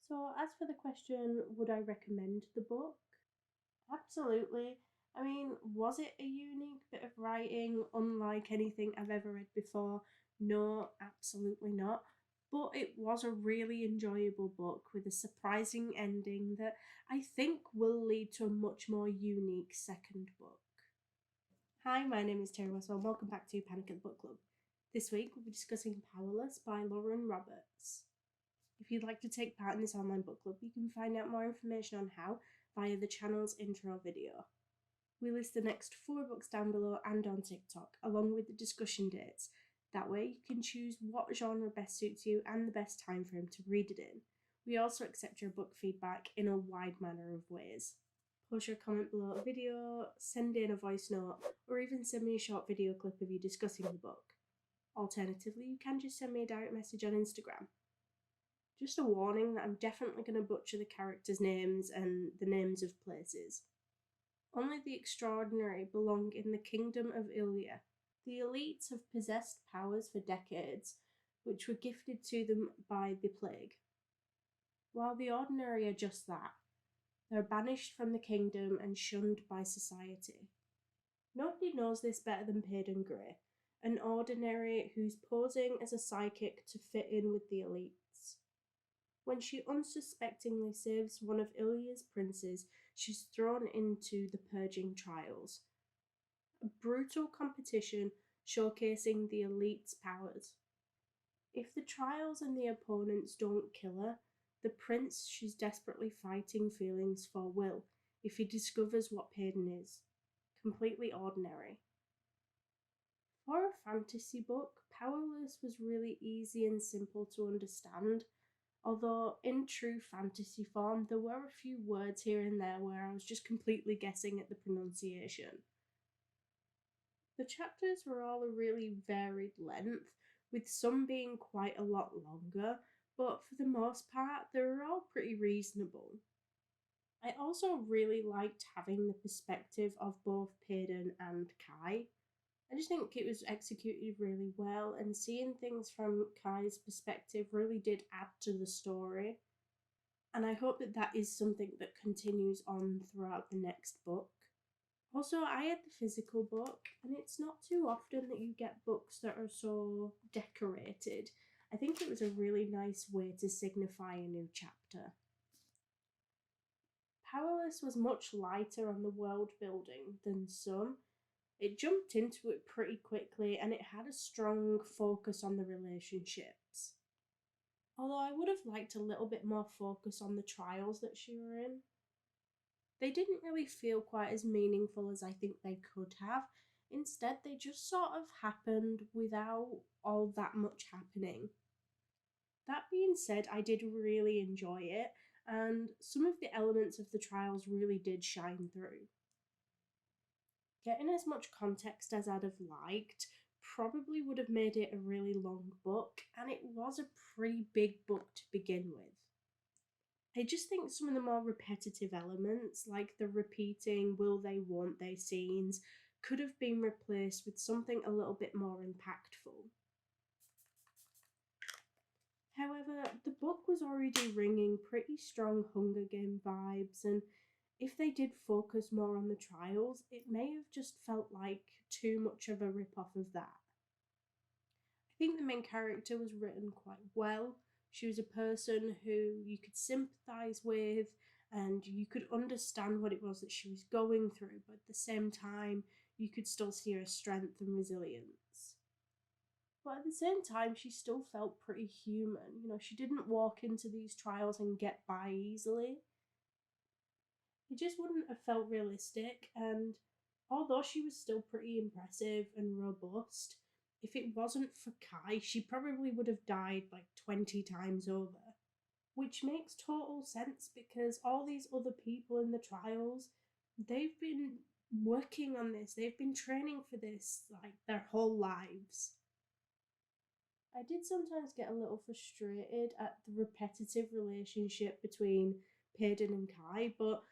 So, as for the question, would I recommend the book? Absolutely. I mean, was it a unique bit of writing unlike anything I've ever read before? No, absolutely not. But it was a really enjoyable book with a surprising ending that I think will lead to a much more unique second book. Hi, my name is Yarros and welcome back to Panic at the Book Club. This week we'll be discussing Powerless by Lauren Roberts. If you'd like to take part in this online book club, you can find out more information on how via the channel's intro video. We list the next 4 books down below and on TikTok, along with the discussion dates. That way you can choose what genre best suits you and the best time frame to read it in. We also accept your book feedback in a wide manner of ways. Post your comment below a video, send in a voice note, or even send me a short video clip of you discussing the book. Alternatively, you can just send me a direct message on Instagram. Just a warning that I'm definitely going to butcher the characters' names and the names of places. Only the extraordinary belong in the kingdom of Ilya. The elites have possessed powers for decades, which were gifted to them by the plague. While the ordinary are just that, they're banished from the kingdom and shunned by society. Nobody knows this better than Payden Grey, an ordinary who's posing as a psychic to fit in with the elites. When she unsuspectingly saves one of Ilya's princes, she's thrown into the purging trials. A brutal competition showcasing the elite's powers. If the trials and the opponents don't kill her, the prince she's desperately fighting feelings for will, if he discovers what Payden is. Completely ordinary. For a fantasy book, Powerless was really easy and simple to understand. Although, in true fantasy form, there were a few words here and there where I was just completely guessing at the pronunciation. The chapters were all a really varied length, with some being quite a lot longer, but for the most part, they were all pretty reasonable. I also really liked having the perspective of both Payden and Kai. I just think it was executed really well, and seeing things from Kai's perspective really did add to the story. And I hope that that is something that continues on throughout the next book. Also, I had the physical book, and it's not too often that you get books that are so decorated. I think it was a really nice way to signify a new chapter. Powerless was much lighter on the world building than some. It jumped into it pretty quickly and it had a strong focus on the relationships. Although I would have liked a little bit more focus on the trials that she were in. They didn't really feel quite as meaningful as I think they could have. Instead, they just sort of happened without all that much happening. That being said, I did really enjoy it, and some of the elements of the trials really did shine through. Getting as much context as I'd have liked probably would have made it a really long book, and it was a pretty big book to begin with. I just think some of the more repetitive elements, like the repeating will they, won't they scenes, could have been replaced with something a little bit more impactful. However, the book was already ringing pretty strong Hunger Game vibes, and if they did focus more on the trials, it may have just felt like too much of a rip-off of that. I think the main character was written quite well. She was a person who you could sympathise with and you could understand what it was that she was going through, but at the same time, you could still see her strength and resilience. But at the same time, she still felt pretty human. She didn't walk into these trials and get by easily. It just wouldn't have felt realistic, and although she was still pretty impressive and robust, if it wasn't for Kai, she probably would have died like 20 times over. Which makes total sense because all these other people in the trials, they've been working on this, they've been training for this like their whole lives. I did sometimes get a little frustrated at the repetitive relationship between Payden and Kai, but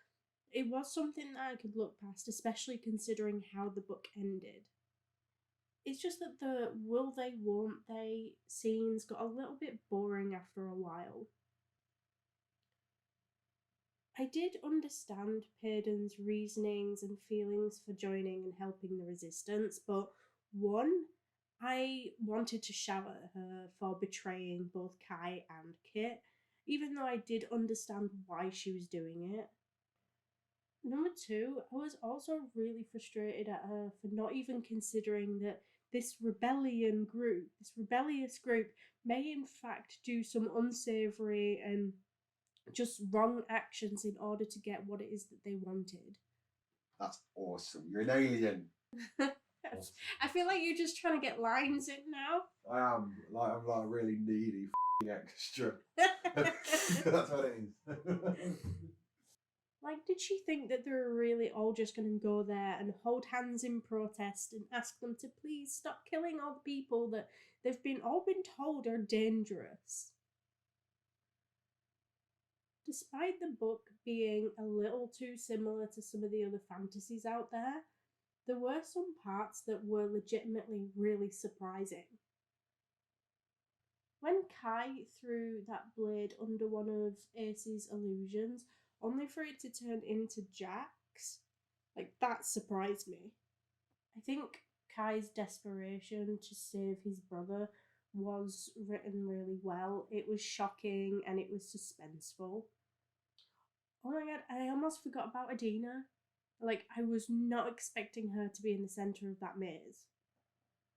it was something that I could look past, especially considering how the book ended. It's just that the will they, won't they scenes got a little bit boring after a while. I did understand Payden's reasonings and feelings for joining and helping the resistance, but one, I wanted to shout at her for betraying both Kai and Kit, even though I did understand why she was doing it. Number two, I was also really frustrated at her for not even considering that this rebellious group, may in fact do some unsavory and just wrong actions in order to get what it is that they wanted. That's awesome. You're an alien. Awesome. I feel like you're just trying to get lines in now. I'm like a really needy extra. That's what it is. Like, did she think that they were really all just going to go there and hold hands in protest and ask them to please stop killing all the people that they've all been told are dangerous? Despite the book being a little too similar to some of the other fantasies out there were some parts that were legitimately really surprising. When Kai threw that blade under one of Ace's illusions, only for it to turn into Jack's, like, that surprised me. I think Kai's desperation to save his brother was written really well. It was shocking and it was suspenseful. Oh my god, I almost forgot about Adina. Like, I was not expecting her to be in the centre of that maze.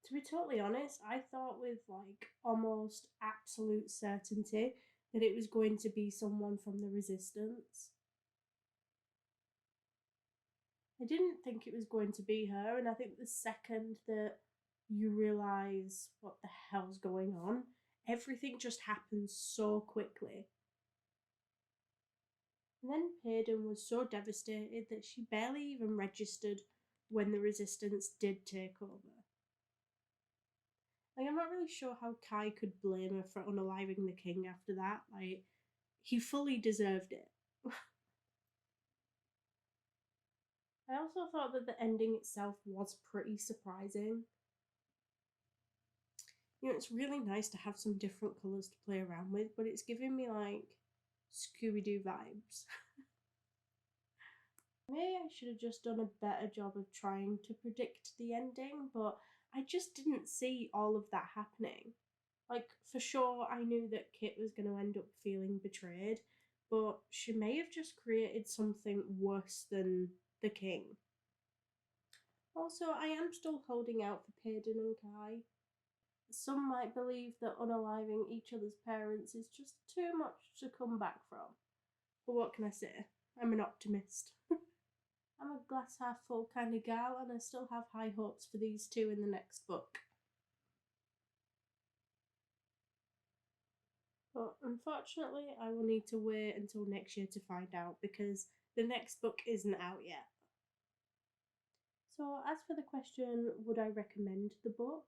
To be totally honest, I thought with like almost absolute certainty that it was going to be someone from the resistance. I didn't think it was going to be her, and I think the second that you realise what the hell's going on, everything just happens so quickly. And then Payden was so devastated that she barely even registered when the resistance did take over. Like, I'm not really sure how Kai could blame her for unaliving the king after that. Like, he fully deserved it. I also thought that the ending itself was pretty surprising. You know, it's really nice to have some different colours to play around with, but it's giving me like Scooby-Doo vibes. Maybe I should have just done a better job of trying to predict the ending, but I just didn't see all of that happening. Like, for sure, I knew that Kit was going to end up feeling betrayed, but she may have just created something worse than the king. Also, I am still holding out for Payden and Kai. Some might believe that unaliving each other's parents is just too much to come back from. But what can I say? I'm an optimist. I'm a glass half full kind of gal, and I still have high hopes for these two in the next book. But unfortunately, I will need to wait until next year to find out because the next book isn't out yet. So, as for the question, would I recommend the book?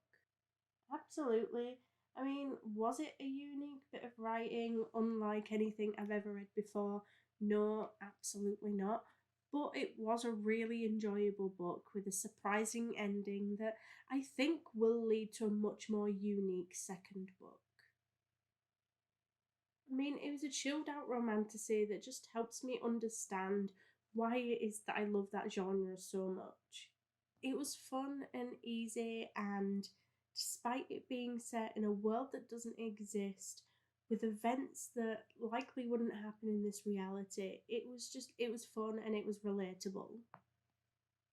Absolutely. I mean, was it a unique bit of writing unlike anything I've ever read before? No, absolutely not. But it was a really enjoyable book with a surprising ending that I think will lead to a much more unique second book. I mean, it was a chilled out romantasy that just helps me understand why it is that I love that genre so much. It was fun and easy, and despite it being set in a world that doesn't exist, with events that likely wouldn't happen in this reality, it was fun and it was relatable.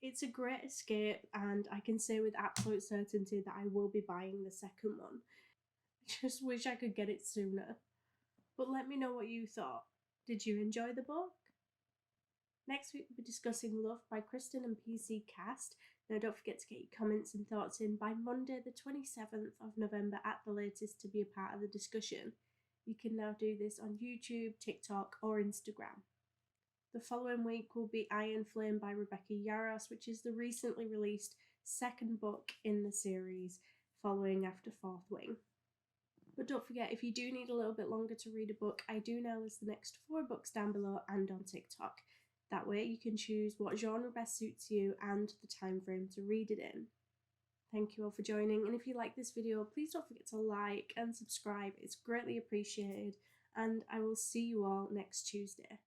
It's a great escape, and I can say with absolute certainty that I will be buying the second one. I just wish I could get it sooner. But let me know what you thought. Did you enjoy the book? Next week we'll be discussing Love by Kristin and PC Cast. Now don't forget to get your comments and thoughts in by Monday the 27th of November at the latest to be a part of the discussion. You can now do this on YouTube, TikTok or Instagram. The following week will be Iron Flame by Rebecca Yarros, which is the recently released second book in the series, following after Fourth Wing. But don't forget, if you do need a little bit longer to read a book, I do now list the next 4 books down below and on TikTok. That way you can choose what genre best suits you and the time frame to read it in. Thank you all for joining, and if you like this video, please don't forget to like and subscribe. It's greatly appreciated, and I will see you all next Tuesday.